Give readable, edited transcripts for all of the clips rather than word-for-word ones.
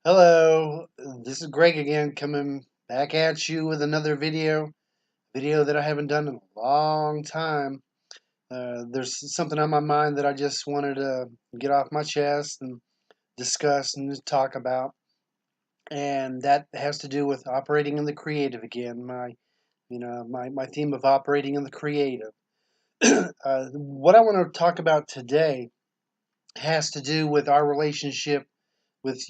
Hello, this is Greg again, coming back at you with another video that I haven't done in a long time. There's something on my mind that I just wanted to get off my chest and discuss and talk about, and that has to do with operating in the creative again. My theme of operating in the creative. What I want to talk about today has to do with our relationship with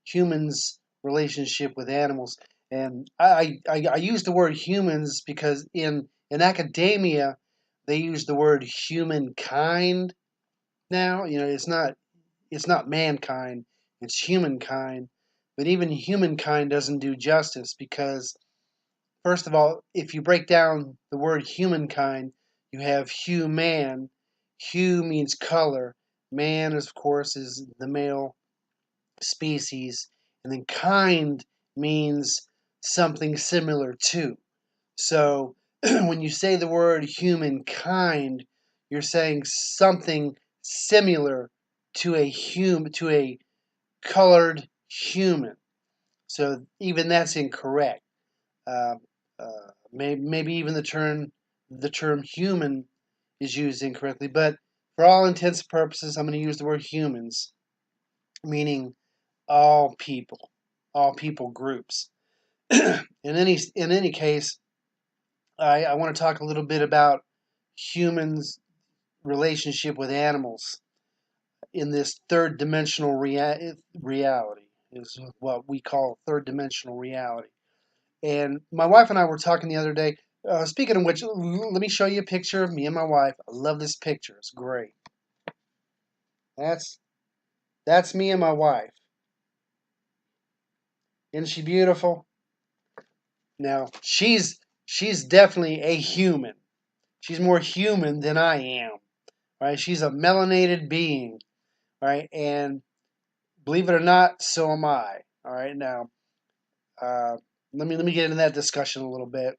humans relationship with animals. And I use the word humans because in academia they use the word humankind now. It's not mankind, it's humankind. But even humankind doesn't do justice because, first of all, if you break down the word humankind, you have human. Hue means color. Man, of course, is the male species, and then kind means something similar to. So when you say the word humankind, you're saying something similar to a colored human. So even that's incorrect. Uh, maybe even the term human is used incorrectly. But for all intents and purposes, I'm going to use the word humans, meaning all people, all people groups. In any case, I want to talk a little bit about humans' relationship with animals in this third dimensional reality, is what we call third dimensional reality. And my wife and I were talking the other day. Speaking of which, let me show you a picture of me and my wife. I love this picture. It's great. That's that's me and my wife. Isn't she beautiful? Now she's definitely a human. She's more human than I am. Right? She's a melanated being. Right? And believe it or not, so am I. All right. Now, uh, let me get into that discussion a little bit.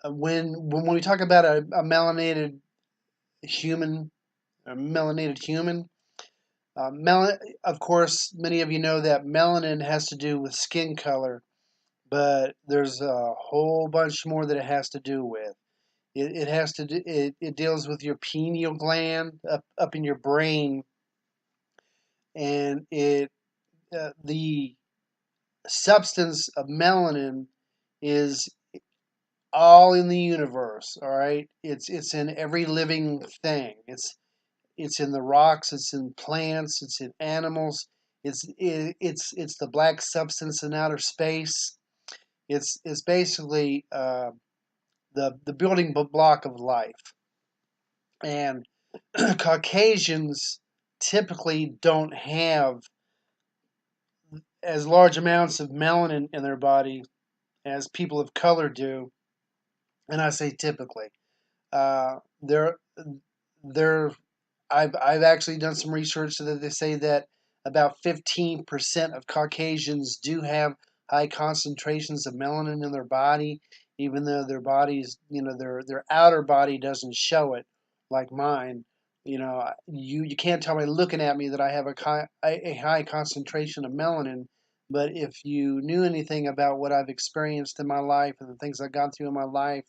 when we talk about a melanated human, of course, many of you know that melanin has to do with skin color, but there's a whole bunch more that it has to do with. It has to do, it deals with your pineal gland up in your brain, and the substance of melanin is all in the universe. All right, it's in every living thing. It's in the rocks. It's in plants. It's in animals. It's the black substance in outer space. It's basically the building block of life. And Caucasians typically don't have as large amounts of melanin in their body as people of color do, and I say typically. Uh, there, there. I've actually done some research so that they say that about 15% of Caucasians do have high concentrations of melanin in their body, even though their bodies, their outer body doesn't show it like mine. You can't tell by looking at me that I have a high concentration of melanin. But if you knew anything about what I've experienced in my life and the things I've gone through in my life,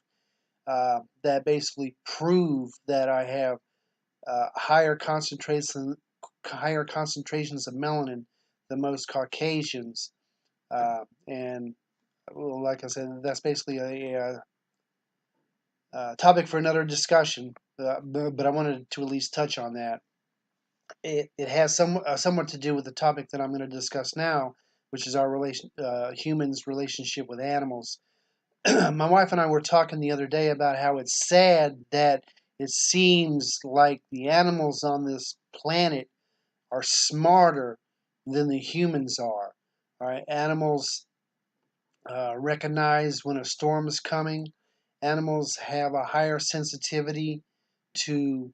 that basically prove that I have higher concentrations of melanin than most Caucasians. And well, like I said, that's basically a topic for another discussion. But I wanted to at least touch on that. It has somewhat to do with the topic that I'm going to discuss now, which is our humans' relationship with animals. My wife and I were talking the other day about how it's sad that it seems like the animals on this planet are smarter than the humans are. All right, animals recognize when a storm is coming. Animals have a higher sensitivity to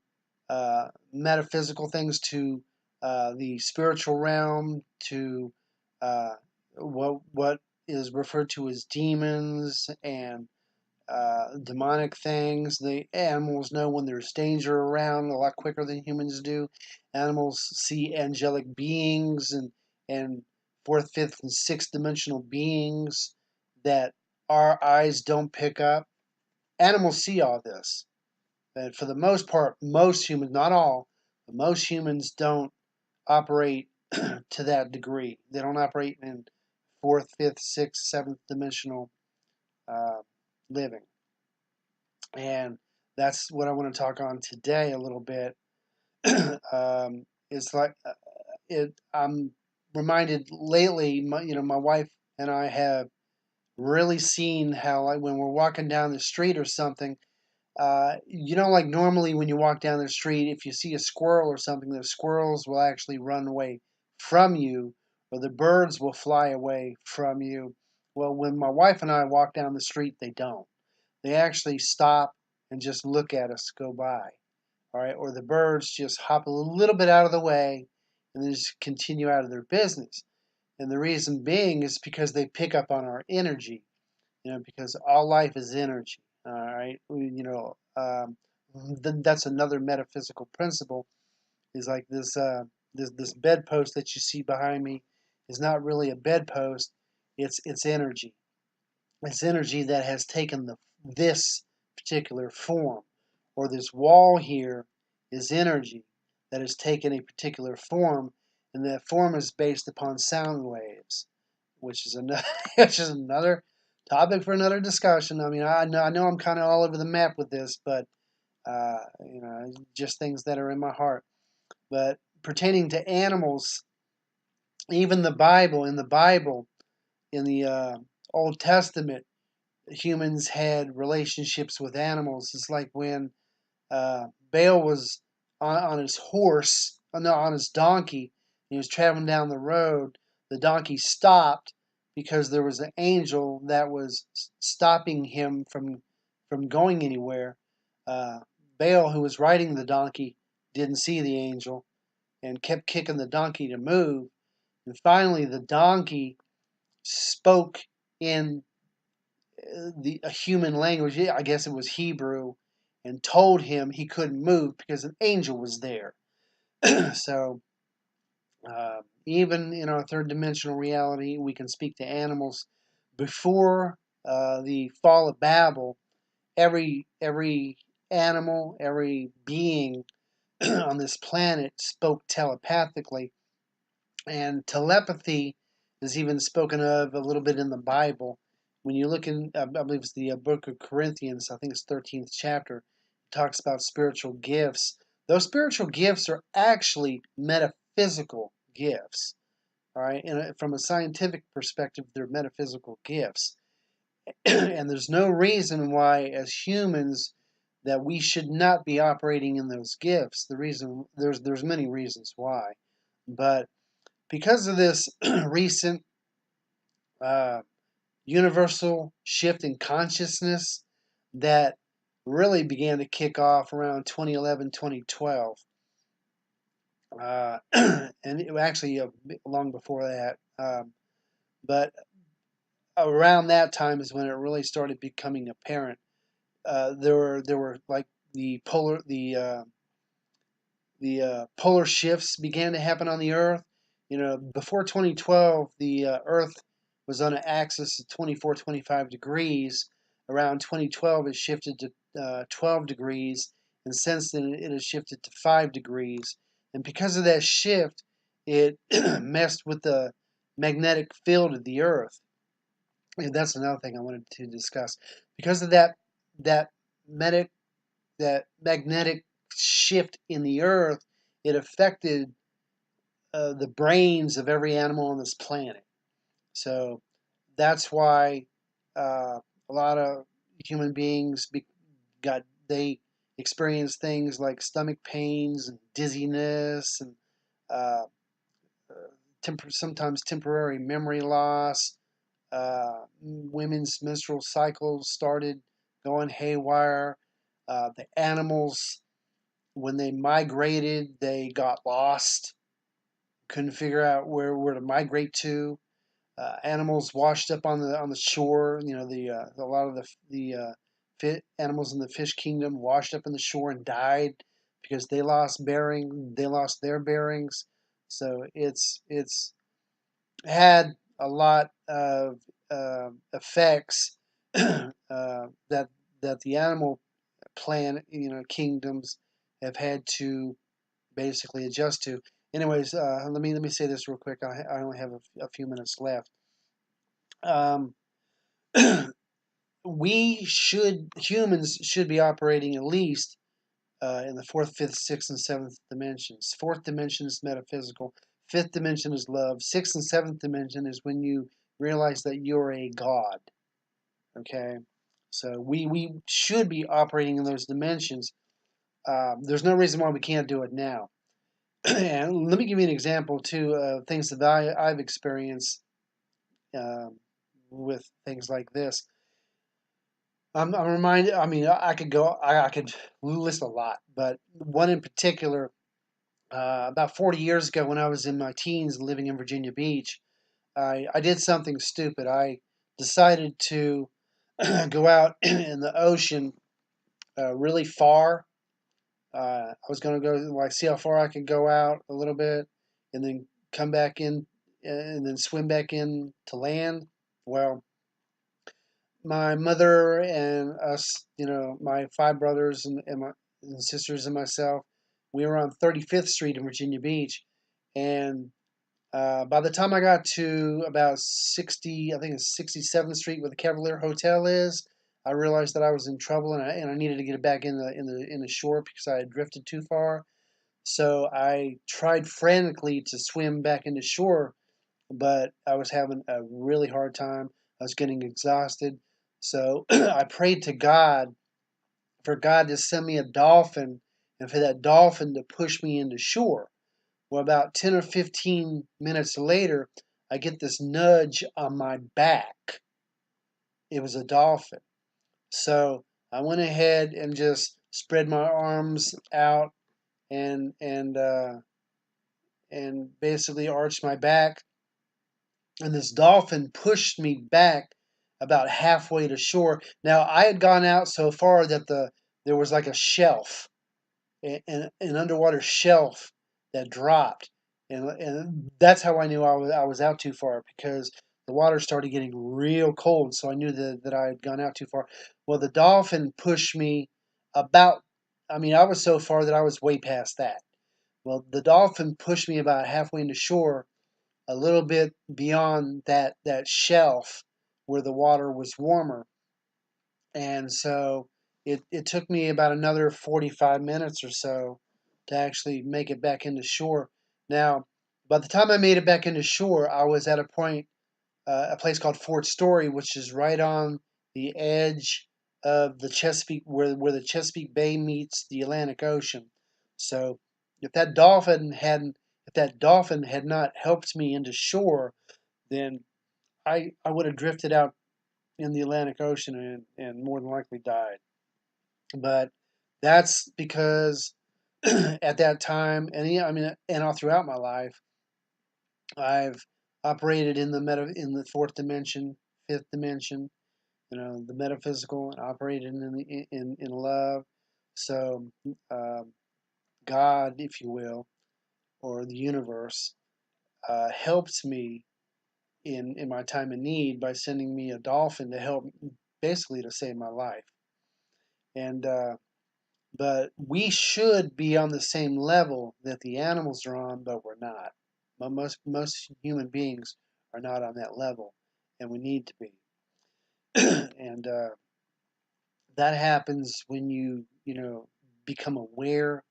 metaphysical things, to the spiritual realm, to what is referred to as demons and demonic things. The animals know when there's danger around a lot quicker than humans do. Animals see angelic beings and fourth, fifth, and sixth dimensional beings that our eyes don't pick up. Animals see all this. And for the most part, most humans, not all, but most humans don't operate to that degree. They don't operate in fourth, fifth, sixth, seventh dimensional uh, living. And that's what I want to talk on today a little bit. It's like I'm reminded lately, my wife and I have really seen how, like, when we're walking down the street or something, like normally when you walk down the street, if you see a squirrel or something, the squirrels will actually run away from you, or the birds will fly away from you. Well, when my wife and I walk down the street, they don't. They actually stop and just look at us go by. All right, or the birds just hop a little bit out of the way and then just continue out of their business. And the reason being is because they pick up on our energy, because all life is energy. All right, that's another metaphysical principle. Is like this bedpost that you see behind me is not really a bedpost. It's energy. It's energy that has taken this particular form, or this wall here is energy that has taken a particular form, and that form is based upon sound waves, which is another which is another topic for another discussion. I mean, I know I'm kind of all over the map with this, but just things that are in my heart. But pertaining to animals, even in the Bible, in the Old Testament, humans had relationships with animals. It's like when Baal was on his horse, no, on his donkey. He was traveling down the road. The donkey stopped because there was an angel that was stopping him from going anywhere. Uh, Baal, who was riding the donkey, didn't see the angel and kept kicking the donkey to move. And finally, the donkey spoke in a human language. I guess it was Hebrew, and told him he couldn't move because an angel was there. So even in our third dimensional reality, we can speak to animals. Before the fall of Babel, every animal, every being on this planet spoke telepathically, and telepathy is even spoken of a little bit in the Bible. When you look in, I believe it's the book of Corinthians, I think it's 13th chapter, it talks about spiritual gifts. Those spiritual gifts are actually metaphysical gifts. All right, and from a scientific perspective, they're metaphysical gifts. And there's no reason why, as humans, that we should not be operating in those gifts. The reason there's many reasons why, but because of this recent uh, universal shift in consciousness that really began to kick off around 2011, 2012, and it, actually long before that, but around that time is when it really started becoming apparent. There were like the polar shifts began to happen on the Earth. Before 2012, the Earth was on an axis of 24, 25 degrees. Around 2012, it shifted to 12 degrees, and since then, it has shifted to 5 degrees. And because of that shift, it messed with the magnetic field of the Earth. And that's another thing I wanted to discuss. Because of that medic that magnetic shift in the earth, it affected the brains of every animal on this planet. So that's why a lot of human beings they experience things like stomach pains and dizziness and uh, sometimes temporary memory loss. Women's menstrual cycles started going haywire. The animals, when they migrated, they got lost, couldn't figure out where to migrate to. Animals washed up on the shore. A lot of the animals in the fish kingdom washed up in the shore and died because they lost their bearings. So it's had a lot of effects that the animal kingdoms have had to basically adjust to. Anyways, let me say this real quick. I only have a few minutes left. Um, humans should be operating at least in the fourth, fifth, sixth, and seventh dimensions. Fourth dimension is metaphysical. Fifth dimension is love. Sixth and seventh dimension is when you realize that you're a god. Okay, so we should be operating in those dimensions. There's no reason why we can't do it now. And let me give you an example too of things that I've experienced with things like this. I'm reminded. I mean, I could go. I could list a lot, but one in particular. About 40 years ago, when I was in my teens, living in Virginia Beach, I did something stupid. I decided to go out in the ocean really far. I was going to go like see how far I could go out a little bit, and then come back in, and then swim back in to land. Well, my mother and us, my five brothers and my and sisters and myself, we were on 35th Street in Virginia Beach, and by the time I got to about 60, I think it's 67th Street, where the Cavalier Hotel is, I realized that I was in trouble, and I needed to get back in the shore because I had drifted too far. So I tried frantically to swim back into shore, but I was having a really hard time. I was getting exhausted. So I prayed to God for God to send me a dolphin and for that dolphin to push me into shore. Well, about 10 or 15 minutes later, I get this nudge on my back. It was a dolphin. So I went ahead and just spread my arms out and and uh, and basically arched my back. And this dolphin pushed me back about halfway to shore. Now I had gone out so far that there was like a shelf, an underwater shelf that dropped, and that's how I knew I was out too far, because the water started getting real cold. So I knew that I had gone out too far. Well, the dolphin pushed me about. I mean, I was so far that I was way past that. Well, the dolphin pushed me about halfway into shore, a little bit beyond that shelf where the water was warmer, and so it took me about another 45 minutes or so to actually make it back into shore. Now, by the time I made it back into shore, I was at a place called Fort Story, which is right on the edge of the Chesapeake, where the Chesapeake Bay meets the Atlantic Ocean. So, if that dolphin had not helped me into shore, then I would have drifted out in the Atlantic Ocean and more than likely died. But that's because at that time, and yeah, I mean, and all throughout my life, I've operated in the fourth dimension, fifth dimension, the metaphysical, and operated in love. So God, if you will, or the universe, helped me in my time of need by sending me a dolphin to help, basically to save my life. And but we should be on the same level that the animals are on, but we're not. Most human beings are not on that level, and we need to be. And that happens when you become aware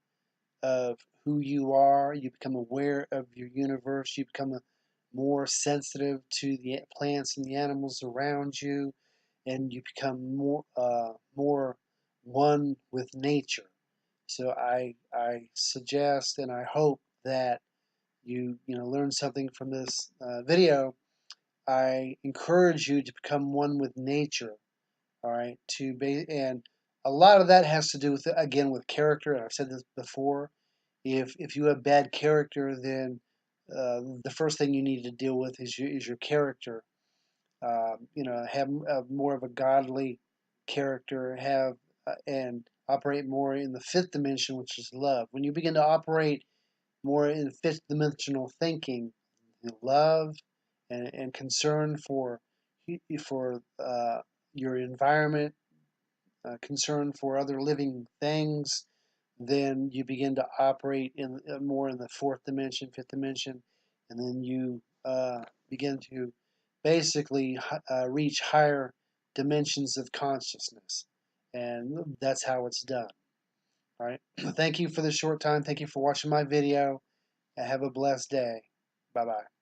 of who you are. You become aware of your universe. You become more sensitive to the plants and the animals around you, and you become more one with nature. So I suggest and I hope that you learn something from this video. I encourage you to become one with nature. All right, and a lot of that has to do with, again, with character. And I've said this before. If you have bad character, then the first thing you need to deal with is your character. Have more of a godly character, have and operate more in the fifth dimension, which is love. When you begin to operate more in fifth dimensional thinking, love and concern for your environment, concern for other living things, then you begin to operate in more in the fourth dimension, fifth dimension, and then you begin to basically reach higher dimensions of consciousness, and that's how it's done. All right. Thank you for the short time. Thank you for watching my video. Have a blessed day. Bye bye.